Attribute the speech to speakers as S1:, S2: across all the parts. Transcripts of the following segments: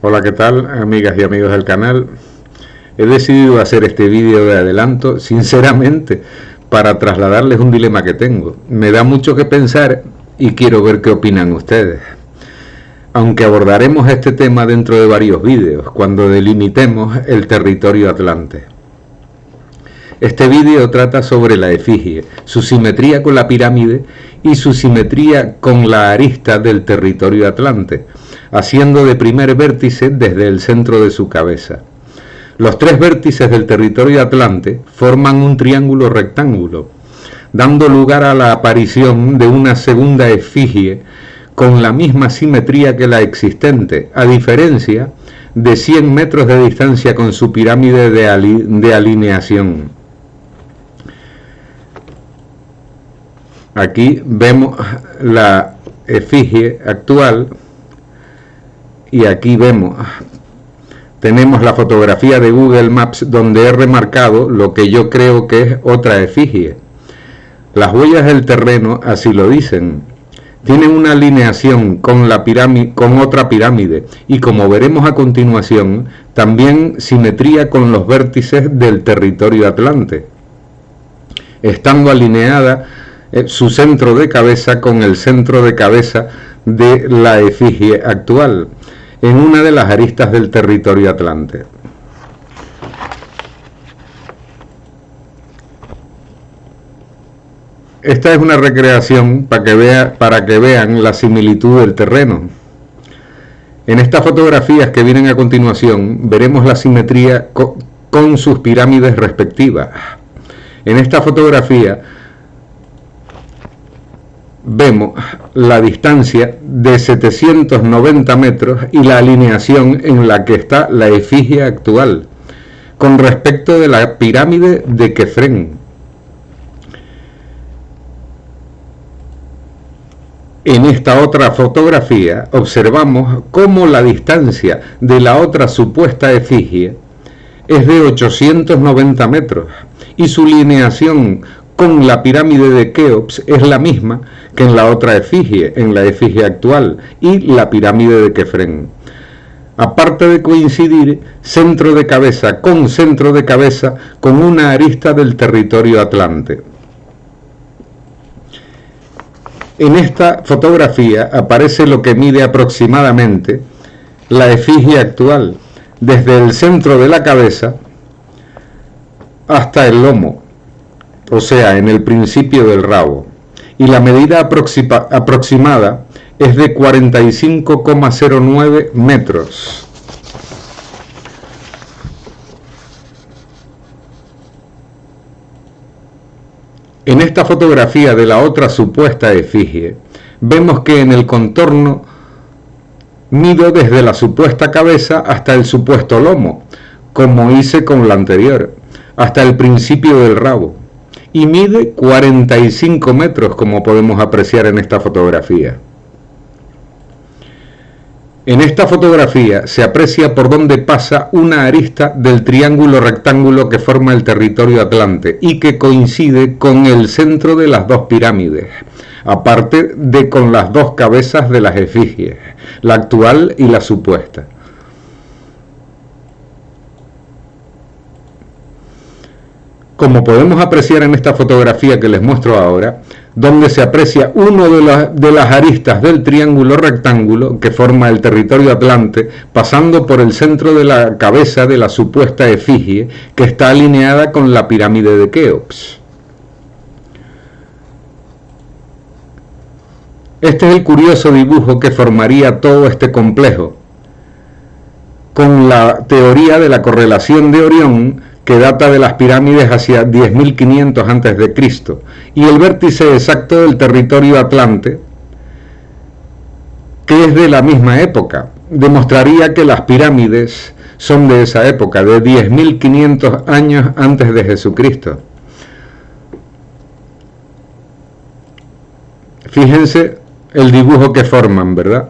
S1: Hola, ¿qué tal, amigas y amigos del canal? He decidido hacer este vídeo de adelanto, sinceramente, para trasladarles un dilema que tengo. Me da mucho que pensar y quiero ver qué opinan ustedes. Aunque abordaremos este tema dentro de varios vídeos, cuando delimitemos el territorio atlante. Este vídeo trata sobre la efigie, su simetría con la pirámide y su simetría con la arista del territorio atlante, haciendo de primer vértice desde el centro de su cabeza. Los tres vértices del territorio atlante forman un triángulo rectángulo, dando lugar a la aparición de una segunda efigie con la misma simetría que la existente, a diferencia de 100 metros de distancia con su pirámide de alineación. Aquí vemos la efigie actual y aquí tenemos la fotografía de Google Maps donde he remarcado lo que yo creo que es otra efigie. Las huellas del terreno así lo dicen. Tienen una alineación con la pirámide, con otra pirámide, y como veremos a continuación, también simetría con los vértices del territorio atlante, estando alineada su centro de cabeza con el centro de cabeza de la efigie actual, en una de las aristas del territorio atlante. Esta es una recreación para que vean la similitud del terreno. En estas fotografías que vienen a continuación veremos la simetría con sus pirámides respectivas. En esta fotografía vemos la distancia de 790 metros y la alineación en la que está la efigie actual con respecto de la pirámide de Kefren. En esta otra fotografía observamos cómo la distancia de la otra supuesta efigie es de 890 metros y su alineación con la pirámide de Keops es la misma que en la otra efigie, en la efigie actual, y la pirámide de Kefren. Aparte de coincidir centro de cabeza con una arista del territorio atlante. En esta fotografía aparece lo que mide aproximadamente la efigie actual, desde el centro de la cabeza hasta el lomo, o sea, en el principio del rabo, y la medida aproximada es de 45,09 metros. En esta fotografía de la otra supuesta efigie, vemos que en el contorno mido desde la supuesta cabeza hasta el supuesto lomo, como hice con la anterior, hasta el principio del rabo, y mide 45 metros, como podemos apreciar en esta fotografía. En esta fotografía se aprecia por donde pasa una arista del triángulo rectángulo que forma el territorio atlante y que coincide con el centro de las dos pirámides, aparte de con las dos cabezas de las efigies, la actual y la supuesta. Como podemos apreciar en esta fotografía que les muestro ahora, donde se aprecia uno de las aristas del triángulo rectángulo que forma el territorio atlante, pasando por el centro de la cabeza de la supuesta efigie que está alineada con la pirámide de Keops. Este es el curioso dibujo que formaría todo este complejo, con la teoría de la correlación de Orión, que data de las pirámides hacia 10.500 a.C., y el vértice exacto del territorio atlante, que es de la misma época, demostraría que las pirámides son de esa época, de 10.500 años antes de Jesucristo. Fíjense el dibujo que forman, ¿verdad?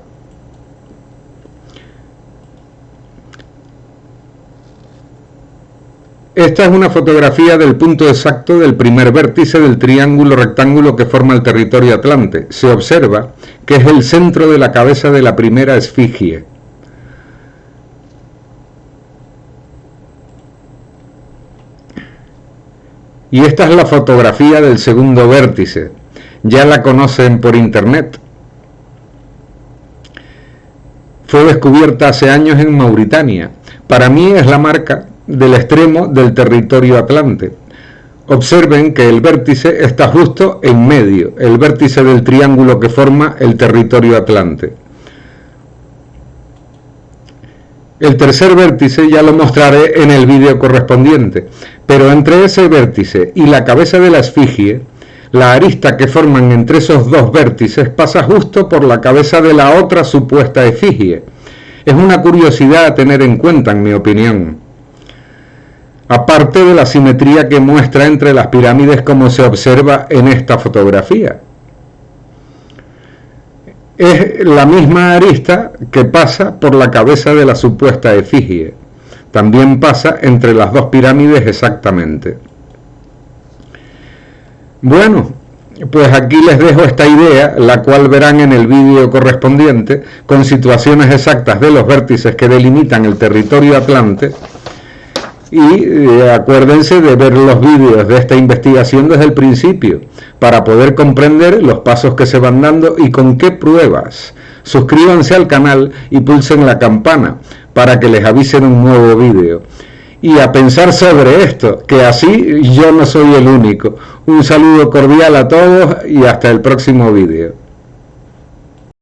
S1: Esta es una fotografía del punto exacto del primer vértice del triángulo rectángulo que forma el territorio atlante. Se observa que es el centro de la cabeza de la primera efigie. Y esta es la fotografía del segundo vértice. Ya la conocen por internet. Fue descubierta hace años en Mauritania. Para mí es la marca del extremo del territorio atlante. Observen que el vértice está justo en medio, el vértice del triángulo que forma el territorio atlante. El tercer vértice ya lo mostraré en el vídeo correspondiente, pero entre ese vértice y la cabeza de la esfinge, la arista que forman entre esos dos vértices pasa justo por la cabeza de la otra supuesta efigie. Es una curiosidad a tener en cuenta, en mi opinión. Aparte de la simetría que muestra entre las pirámides como se observa en esta fotografía. Es la misma arista que pasa por la cabeza de la supuesta efigie. También pasa entre las dos pirámides exactamente. Bueno, pues aquí les dejo esta idea, la cual verán en el vídeo correspondiente, con situaciones exactas de los vértices que delimitan el territorio atlante. Y acuérdense de ver los vídeos de esta investigación desde el principio, para poder comprender los pasos que se van dando y con qué pruebas. Suscríbanse al canal y pulsen la campana para que les avisen un nuevo vídeo. Y a pensar sobre esto, que así yo no soy el único. Un saludo cordial a todos y hasta el próximo vídeo.